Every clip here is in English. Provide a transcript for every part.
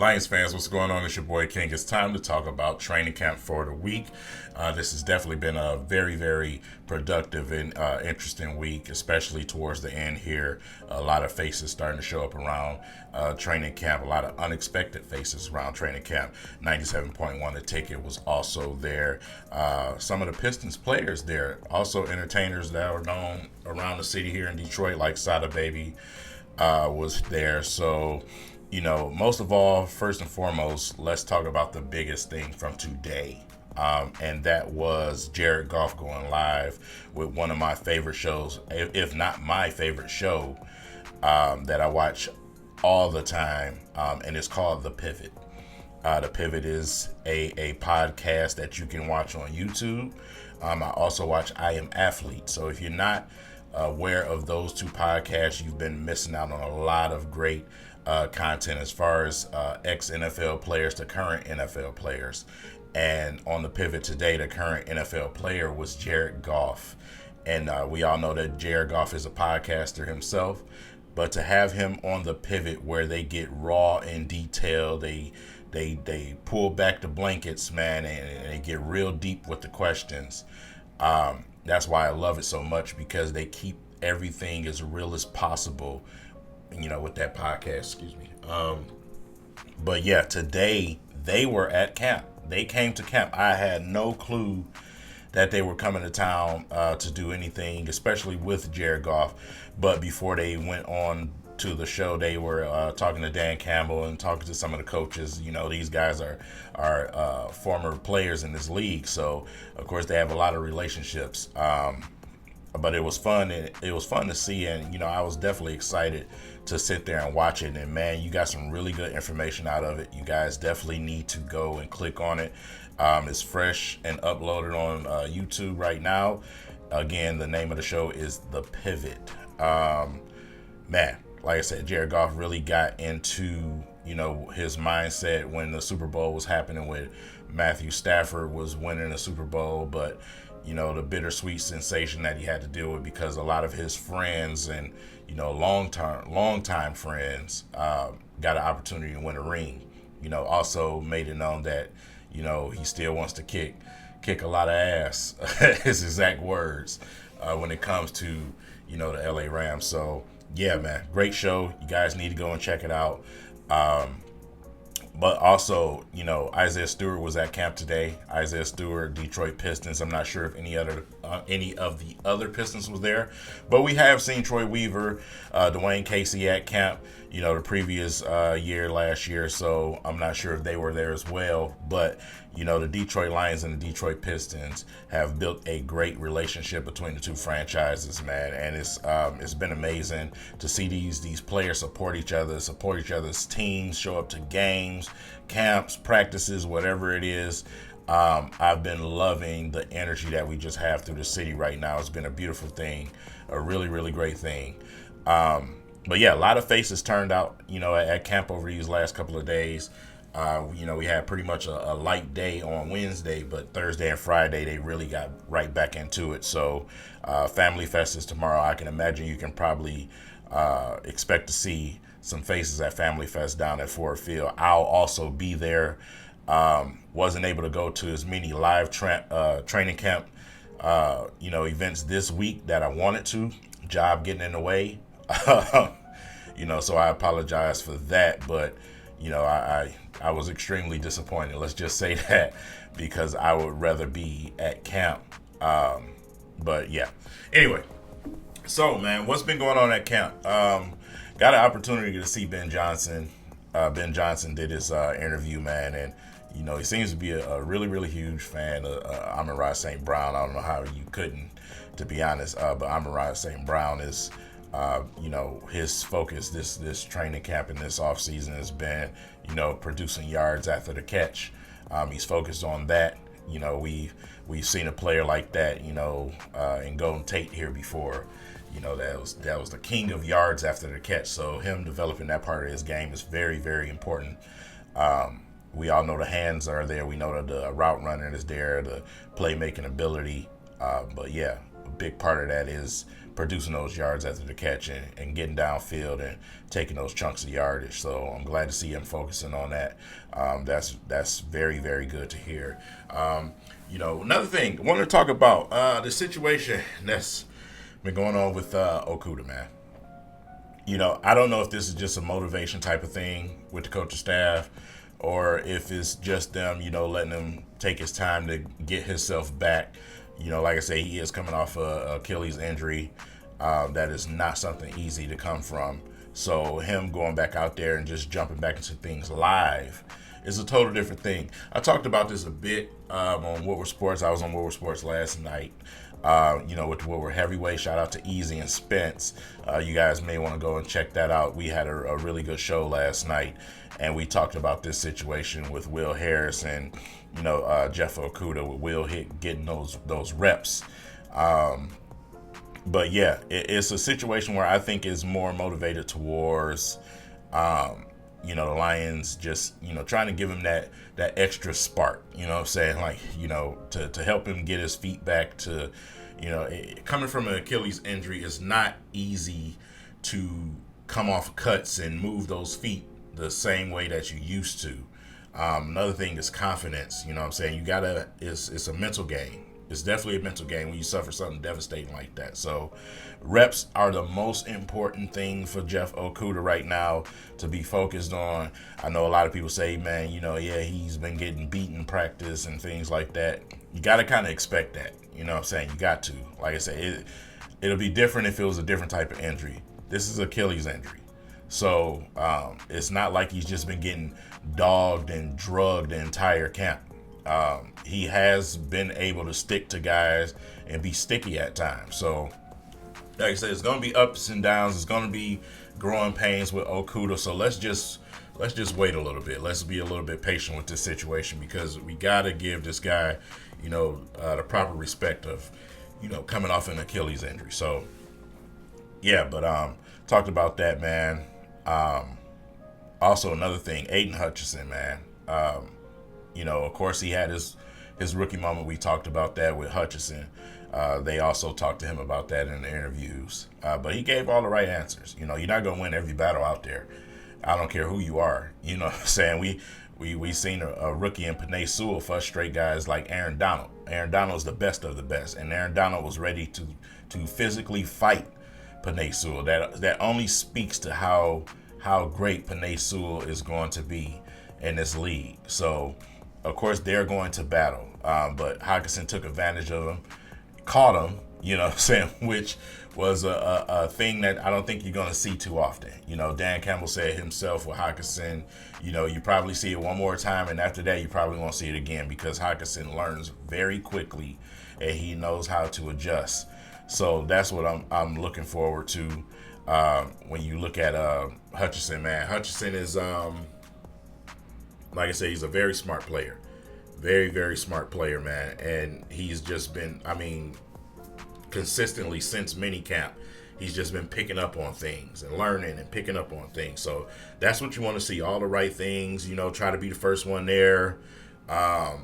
Lions fans, what's going on? It's your boy King. It's time to talk about training camp for the week. This has definitely been a very, very productive and interesting week, especially towards the end here. A lot of faces starting to show up around training camp, a lot of unexpected faces around training camp. 97.1 The Ticket was also there. Some of the Pistons players there, also entertainers that are known around the city here in Detroit, like Sada Baby was there. So, most of all, first and foremost, let's talk about the biggest thing from today. And that was Jared Goff going live with one of my favorite shows, if not my favorite show, that I watch all the time. And it's called The Pivot. The Pivot is a podcast that you can watch on YouTube. I also watch I Am Athlete. So if you're not aware of those two podcasts, you've been missing out on a lot of great content as far as ex-NFL players to current NFL players. And on The Pivot today, the current NFL player was Jared Goff. And we all know that Jared Goff is a podcaster himself. But to have him on The Pivot where they get raw and detailed, they pull back the blankets, man, and they get real deep with the questions. That's why I love it so much, because they keep everything as real as possible, with that podcast, excuse me. But yeah, today they were at camp. They came to camp. I had no clue that they were coming to town to do anything, especially with Jared Goff. But before they went on to the show, they were talking to Dan Campbell and talking to some of the coaches. These guys are former players in this league, so of course they have a lot of relationships. But it was fun. It was fun to see, and I was definitely excited to sit there and watch it. And man, you got some really good information out of it. You guys definitely need to go and click on it. It's fresh and uploaded on YouTube right now. Again, the name of the show is The Pivot. Man, like I said, Jared Goff really got into his mindset when the Super Bowl was happening, with Matthew Stafford was winning the Super Bowl, but the bittersweet sensation that he had to deal with, because a lot of his friends and long time friends got an opportunity to win a ring. Also made it known that he still wants to kick a lot of ass, his exact words, when it comes to the LA Rams. So yeah, man, great show. You guys need to go and check it out. But also, Isaiah Stewart was at camp today. Isaiah Stewart, Detroit Pistons. I'm not sure if any of the other Pistons was there, but we have seen Troy Weaver, Dwayne Casey at camp, the previous year, last year. So I'm not sure if they were there as well. But the Detroit Lions and the Detroit Pistons have built a great relationship between the two franchises, man, and it's been amazing to see these players support each other's teams, show up to games, camps, practices, whatever it is. I've been loving the energy that we just have through the city right now. It's been a beautiful thing, a really, really great thing. But yeah, a lot of faces turned out, at camp over these last couple of days. We had pretty much a light day on Wednesday, but Thursday and Friday, they really got right back into it. So Family Fest is tomorrow. I can imagine you can probably expect to see some faces at Family Fest down at Ford Field. I'll also be there. Wasn't able to go to as many live training camp events this week that I wanted to. Job getting in the way. So I apologize for that, but I was extremely disappointed. Let's just say that, because I would rather be at camp. But yeah. Anyway, so man, what's been going on at camp? Got an opportunity to see Ben Johnson. Ben Johnson did his interview, man, and he seems to be a really, really huge fan of Amon-Ra St. Brown. I don't know how you couldn't, to be honest, but Amon-Ra St. Brown is his focus this training camp and this offseason has been, producing yards after the catch. He's focused on that. We've seen a player like that, in Golden Tate here before. That was the king of yards after the catch. So him developing that part of his game is very, very important. We all know the hands are there. We know that the route running is there, the playmaking ability. But yeah, a big part of that is producing those yards after the catch and getting downfield and taking those chunks of yardage. So I'm glad to see him focusing on that. That's very, very good to hear. Another thing I want to talk about the situation that's been going on with Okudah, man. I don't know if this is just a motivation type of thing with the coaching staff or if it's just them, letting him take his time to get himself back. Like I say, he is coming off a Achilles injury. That is not something easy to come from. So him going back out there and just jumping back into things live is a total different thing. I talked about this a bit on What Were Sports. I was on What Were Sports last night. With the What Were Heavyweight. Shout out to Easy and Spence. You guys may want to go and check that out. We had a really good show last night, and we talked about this situation with Will Harris and Jeff Okudah, with Will getting those reps. But yeah, it's a situation where I think is more motivated towards the Lions just trying to give him that extra spark, what I'm saying, like to help him get his feet back to coming from an Achilles injury. Is not easy to come off cuts and move those feet the same way that you used to. Another thing is confidence. What I'm saying, it's a mental game. It's definitely a mental game when you suffer something devastating like that. So reps are the most important thing for Jeff Okudah right now to be focused on. I know a lot of people say, man, he's been getting beat in practice and things like that. You got to kind of expect that. What I'm saying? You got to. Like I said, it'll be different if it was a different type of injury. This is Achilles injury. So it's not like he's just been getting dogged and drugged the entire camp. He has been able to stick to guys and be sticky at times. So, like I said, it's going to be ups and downs. It's going to be growing pains with Okudah. So let's just wait a little bit. Let's be a little bit patient with this situation, because we got to give this guy, the proper respect of, coming off an Achilles injury. So, yeah, but talked about that, man. Also, another thing, Aiden Hutchinson, man. Of course, he had his rookie moment. We talked about that with Hutchinson. They also talked to him about that in the interviews. But he gave all the right answers. You're not going to win every battle out there. I don't care who you are. What I'm saying? We seen a rookie in Penei Sewell frustrate guys like Aaron Donald. Aaron Donald is the best of the best. And Aaron Donald was ready to physically fight Penei Sewell. That only speaks to how great Penei Sewell is going to be in this league. So, of course, they're going to battle. But Hockenson took advantage of him, caught him, which was a thing that I don't think you're going to see too often. Dan Campbell said himself with Hockenson, you probably see it one more time, and after that, you probably won't see it again, because Hockenson learns very quickly and he knows how to adjust. So that's what I'm looking forward to when you look at Hutchinson, man. Hutchinson is, like I said, he's a very smart player. Very, very smart player, man. And he's just been, consistently since minicamp, he's just been picking up on things and learning and picking up on things. So that's what you want to see. All the right things, try to be the first one there. All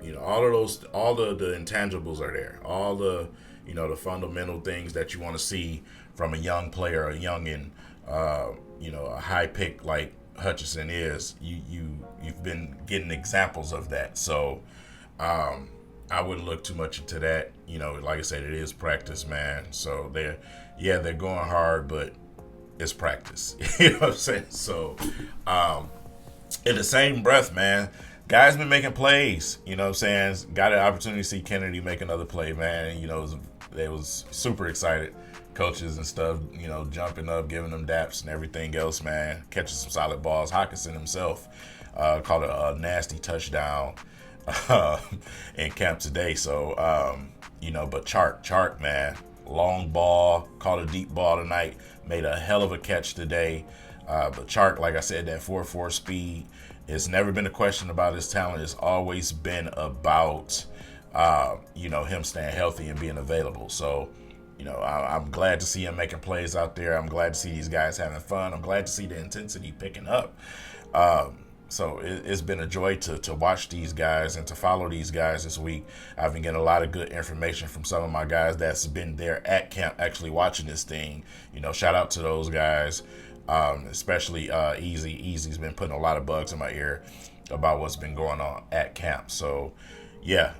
of those, all the intangibles are there. All the, the fundamental things that you want to see from a young player, a youngin', a high pick like Hutchinson is. You've been getting examples of that. So I wouldn't look too much into that. Like I said, it is practice, man. So they're going hard, but it's practice. You know what I'm saying? So in the same breath, man, guys been making plays. You know what I'm saying? Got an opportunity to see Kennedy make another play, man. They was super excited. Coaches and stuff, jumping up, giving them daps and everything else, man. Catching some solid balls. Hockenson himself caught a nasty touchdown in camp today. So, but Chark, man, long ball, caught a deep ball tonight, made a hell of a catch today. But Chark, like I said, that 4.4 speed, it's never been a question about his talent. It's always been about, him staying healthy and being available. So, I'm glad to see him making plays out there. I'm glad to see these guys having fun. I'm glad to see the intensity picking up. So it's been a joy to watch these guys and to follow these guys this week. I've been getting a lot of good information from some of my guys that's been there at camp actually watching this thing. Shout out to those guys, especially Easy. Easy's been putting a lot of bugs in my ear about what's been going on at camp. So yeah,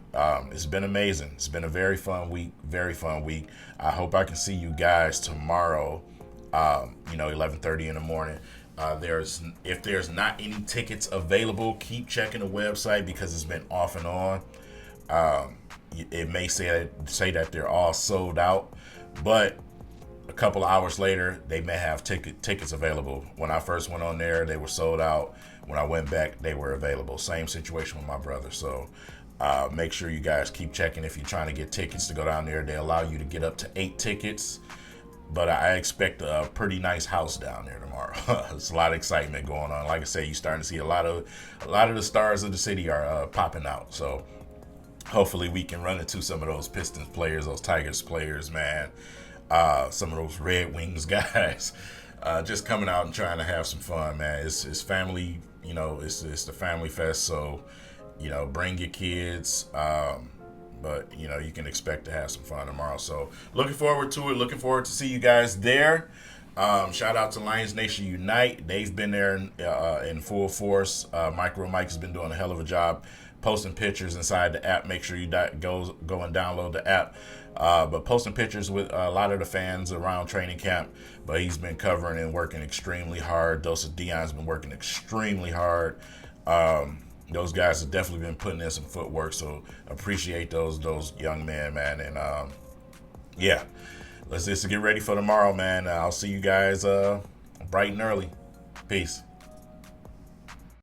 it's been amazing. It's been a very fun week. I hope I can see you guys tomorrow, 11:30 in the morning. If there's not any tickets available, keep checking the website because it's been off and on. It may say that they're all sold out, but a couple of hours later, they may have tickets available. When I first went on there, they were sold out. When I went back, they were available. Same situation with my brother. So make sure you guys keep checking if you're trying to get tickets to go down there. They allow you to get up to 8 tickets. But I expect a pretty nice house down there tomorrow. There's a lot of excitement going on. Like I said, you're starting to see a lot of the stars of the city are popping out. So hopefully we can run into some of those Pistons players, those Tigers players, man. Some of those Red Wings guys, just coming out and trying to have some fun, man. It's family, it's the family fest. So, bring your kids. But you can expect to have some fun tomorrow. So looking forward to it. Looking forward to see you guys there. Shout out to Lions Nation Unite. They've been there in full force. Micro Mike has been doing a hell of a job posting pictures inside the app. Make sure you go and download the app. But posting pictures with a lot of the fans around training camp. But he's been covering and working extremely hard. Dose of Dion's been working extremely hard. Those guys have definitely been putting in some footwork, so appreciate those young men, man. And yeah, let's just get ready for tomorrow, man. I'll see you guys bright and early. Peace.